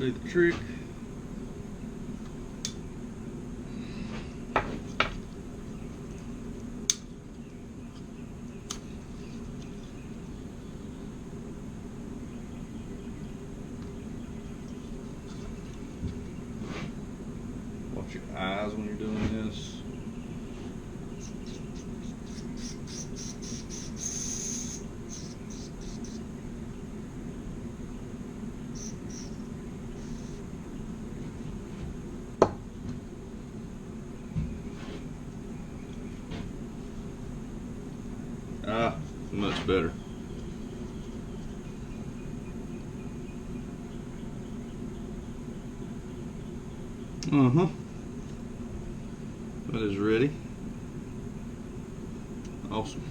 do the trick. Watch your eyes when you're doing this. Ah, much better. That is ready. Awesome.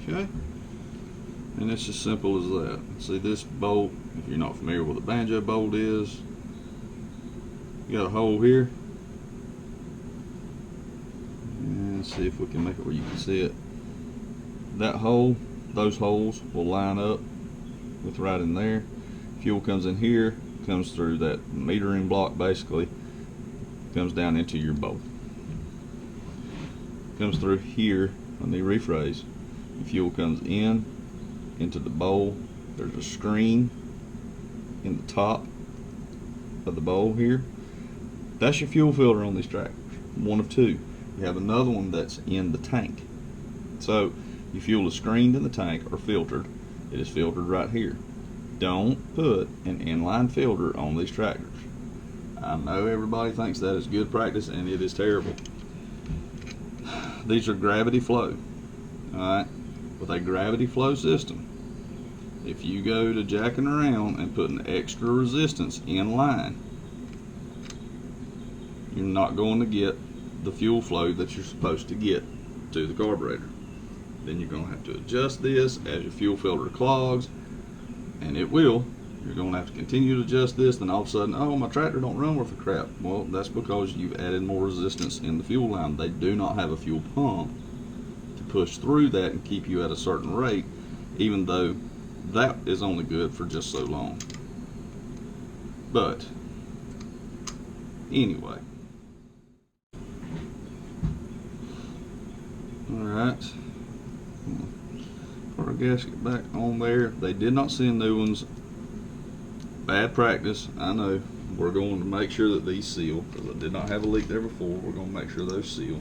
Okay. And it's as simple as that. See, this bolt, if you're not familiar with what a banjo bolt is, you got a hole here. And let's see if we can make it where you can see it. That hole, those holes will line up with right in there. Fuel comes in here, comes through that metering block basically, comes down into your bolt. Comes through here. Let me rephrase. The fuel comes in into the bowl. There's a screen in the top of the bowl here. That's your fuel filter on these tractors. One of two. You have another one that's in the tank. So your fuel is screened in the tank or filtered. It is filtered right here. Don't put an inline filter on these tractors. I know everybody thinks that is good practice, and it is terrible. These are gravity flow. Alright, with a gravity flow system, if you go to jacking around and putting extra resistance in line, you're not going to get the fuel flow that you're supposed to get to the carburetor. Then you're going to have to adjust this as your fuel filter clogs, and it will. You're going to have to continue to adjust this, then all of a sudden, oh, my tractor don't run worth a crap. Well, that's because you've added more resistance in the fuel line. They do not have a fuel pump to push through that and keep you at a certain rate, even though that is only good for just so long. But anyway, alright, put our gasket back on there. They did not send new ones. Bad practice, I know. We're going to make sure that these seal, because I did not have a leak there before. We're going to make sure those seal.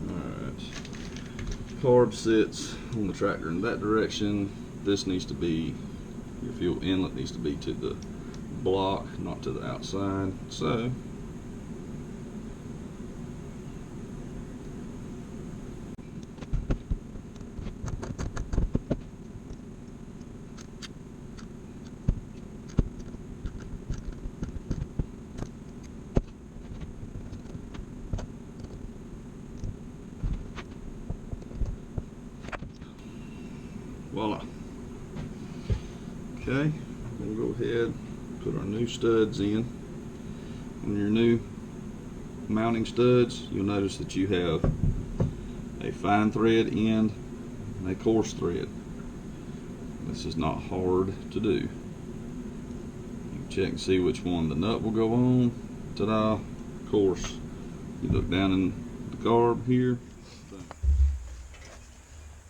Alright, carb sits on the tractor in that direction. This needs to be, your fuel inlet needs to be to the block, not to the outside. So voila. Okay, we'll go ahead, put our new studs in. On your new mounting studs, you'll notice that you have a fine thread end and a coarse thread. This is not hard to do. You can check and see which one the nut will go on. Ta-da, of course. You look down in the carb here.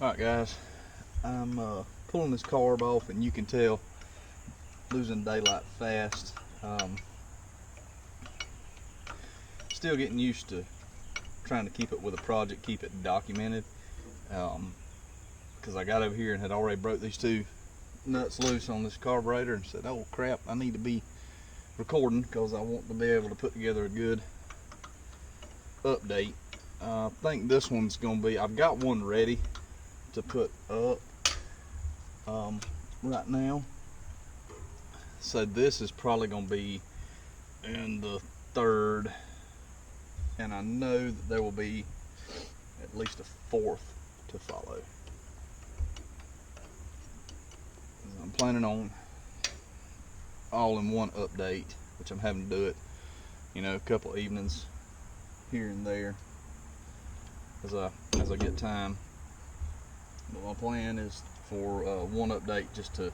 Alright guys, I'm pulling this carb off, and you can tell losing daylight fast. Still getting used to trying to keep it with a project, keep it documented, because I got over here and had already broke these two nuts loose on this carburetor and said, oh crap, I need to be recording because I want to be able to put together a good update. I think this one's going to be, I've got one ready to put up right now, so this is probably going to be in the third, and I know that there will be at least a fourth to follow. I'm planning on all in one update, which I'm having to do it, you know, a couple evenings here and there as I get time. But my plan is for one update just to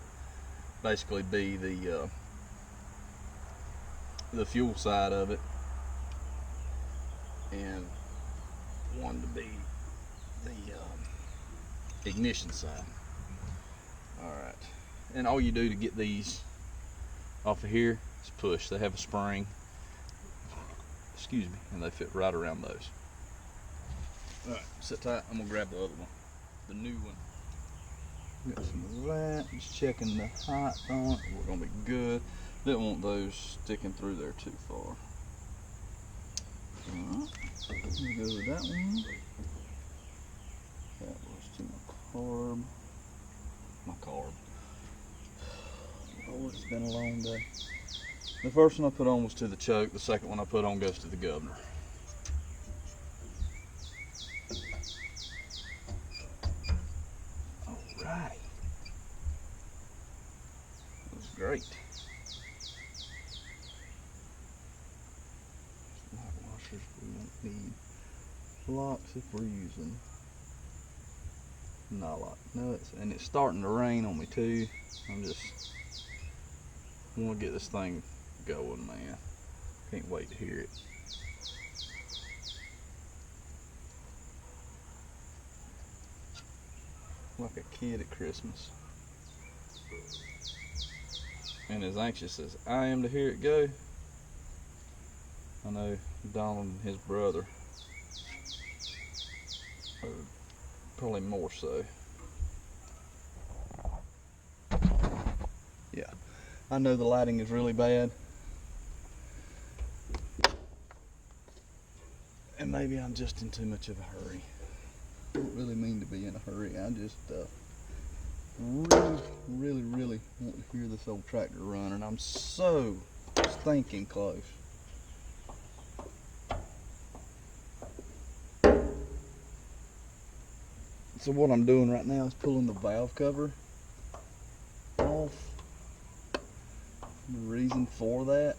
basically be the fuel side of it, and one to be the ignition side. Alright, and all you do to get these off of here is push. They have a spring, excuse me, and they fit right around those. Alright, sit tight. I'm gonna grab the other one, the new one. Got some of that, just checking the height on it. We're gonna be good. Didn't want those sticking through there too far. Alright, we'll go with that one. That was to my carb. Oh, it's been a long day. The first one I put on was to the choke. The second one I put on goes to the governor. Alrighty. That was great. Light washers, we won't need locks if we're using Nylock nuts. And it's starting to rain on me too. I'm just want to get this thing going, man. Can't wait to hear it. Like a kid at Christmas. And as anxious as I am to hear it go, I know Donald and his brother are probably more so. Yeah, I know the lighting is really bad. And maybe I'm just in too much of a hurry. I don't really mean to be in a hurry. I just really want to hear this old tractor run, and I'm so stinking close. So what I'm doing right now is pulling the valve cover off. The reason for that,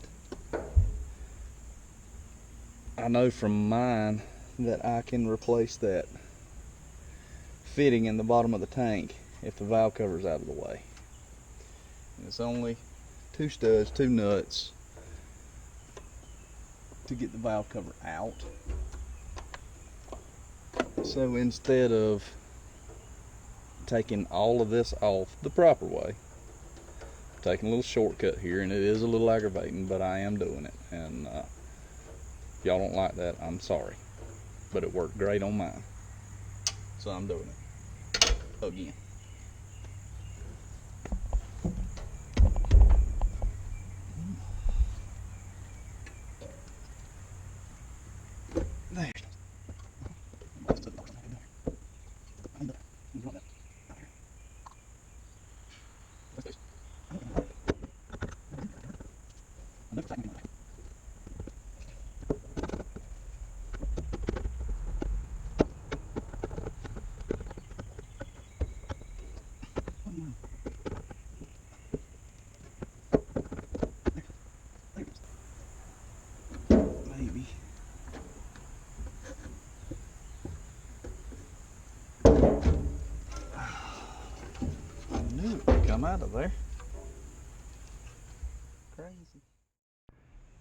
I know from mine that I can replace that fitting in the bottom of the tank if the valve cover is out of the way. And it's only 2 studs, 2 nuts to get the valve cover out. So instead of taking all of this off the proper way, I'm taking a little shortcut here, and it is a little aggravating, but I am doing it. And if y'all don't like that, I'm sorry, but it worked great on mine, so I'm doing it again. There. Maybe. I knew it would come out of there. Crazy.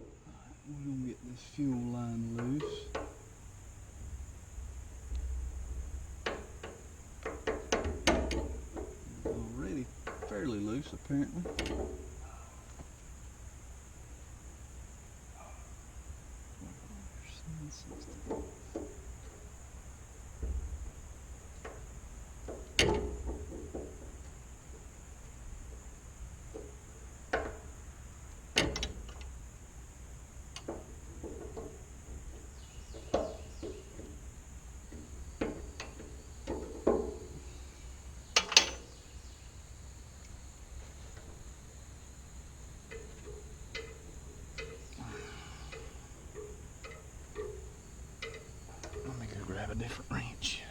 Alright, we're gonna get this fuel line loose. Already fairly loose, apparently. Let me go grab a different wrench.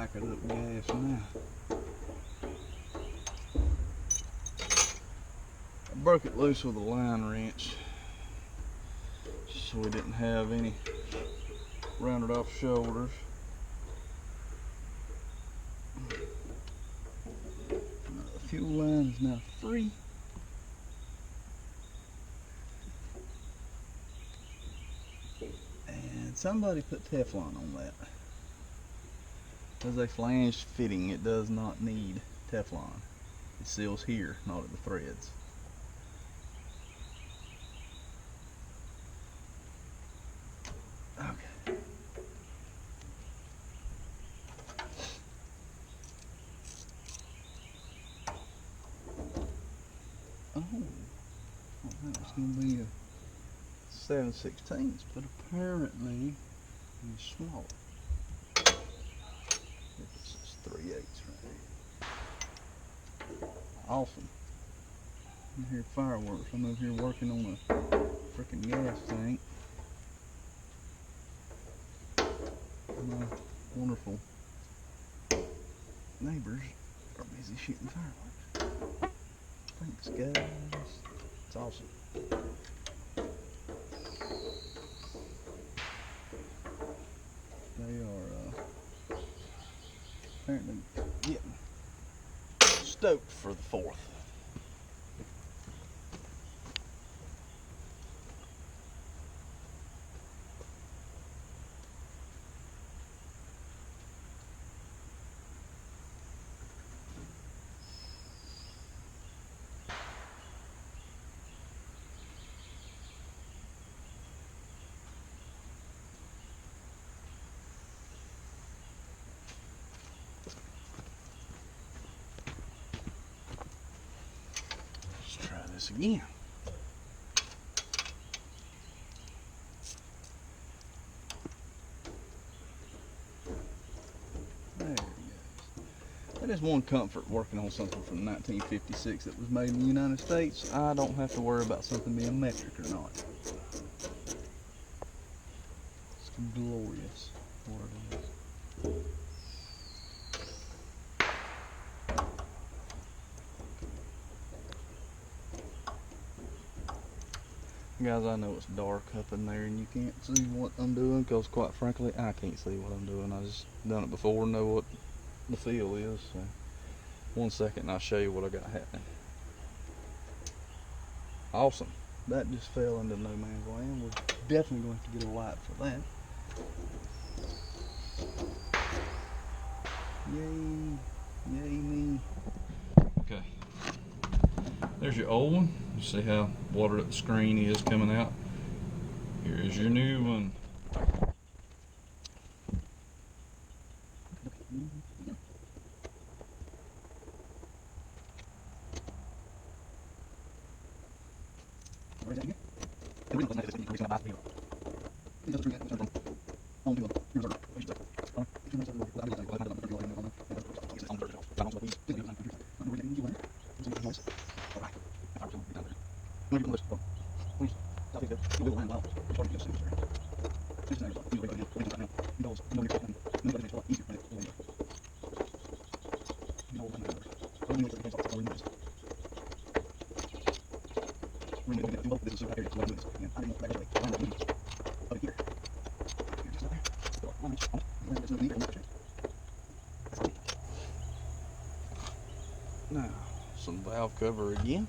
whack it up gas now. I broke it loose with a line wrench so we didn't have any rounded off shoulders. The fuel line is now free. And somebody put Teflon on that. As a flanged fitting, it does not need Teflon. It seals here, not at the threads. Okay. Oh, that was going to be a 7/16, but apparently it's smaller. This is 3/8 right here. Awesome. I'm here fireworks. I'm over here working on a freaking gas tank. My wonderful neighbors are busy shooting fireworks. Thanks, guys. It's awesome. They are apparently getting stoked for the 4th. Let's try this again. There it goes. That is one comfort working on something from 1956 that was made in the United States. I don't have to worry about something being metric or not. It's glorious what it is. Guys, I know it's dark up in there and you can't see what I'm doing because quite frankly I can't see what I'm doing. I just done it before and know what the feel is. So 1 second and I'll show you what I got happening. Awesome. That just fell into no man's land. We're definitely going to get a light for that. Yay. Yay me. Okay. There's your old one. You see how watered up the screen is coming out. Here is your new one. Now, some valve cover again.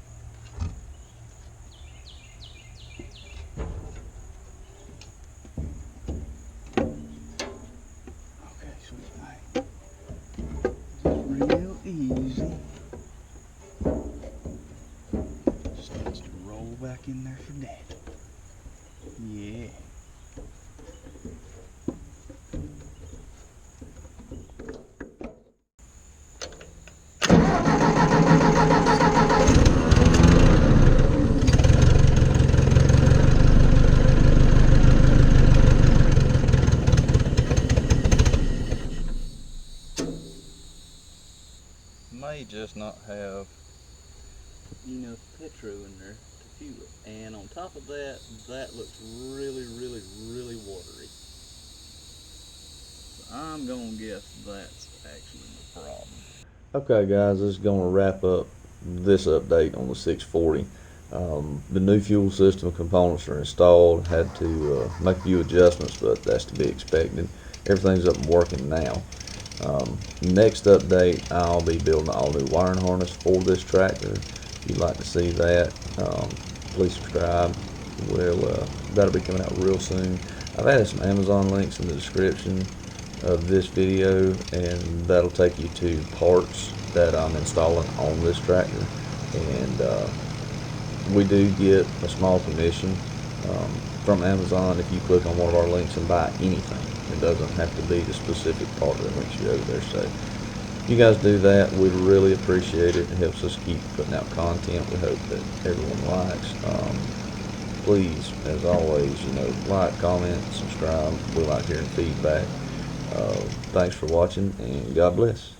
Okay, sweet thing. Real easy. Starts to roll back in there for Dad. Yeah. May just not have enough petrol in there to fuel it, and on top of that, that looks really, really, really watery. So I'm gonna guess that's actually the problem. Okay, guys, this is going to wrap up this update on the 640. The new fuel system components are installed. Had to make a few adjustments, but that's to be expected. Everything's up and working now. Next update, I'll be building an all-new wiring harness for this tractor. If you'd like to see that, please subscribe. That'll be coming out real soon. I've added some Amazon links in the description of this video, and that'll take you to parts that I'm installing on this tractor. And we do get a small commission from Amazon if you click on one of our links and buy anything. It doesn't have to be the specific part that links you over there. So if you guys do that, we really appreciate it. It helps us keep putting out content. We hope that everyone likes. Please, as always, like, comment, subscribe. We like hearing feedback. Thanks for watching, and God bless.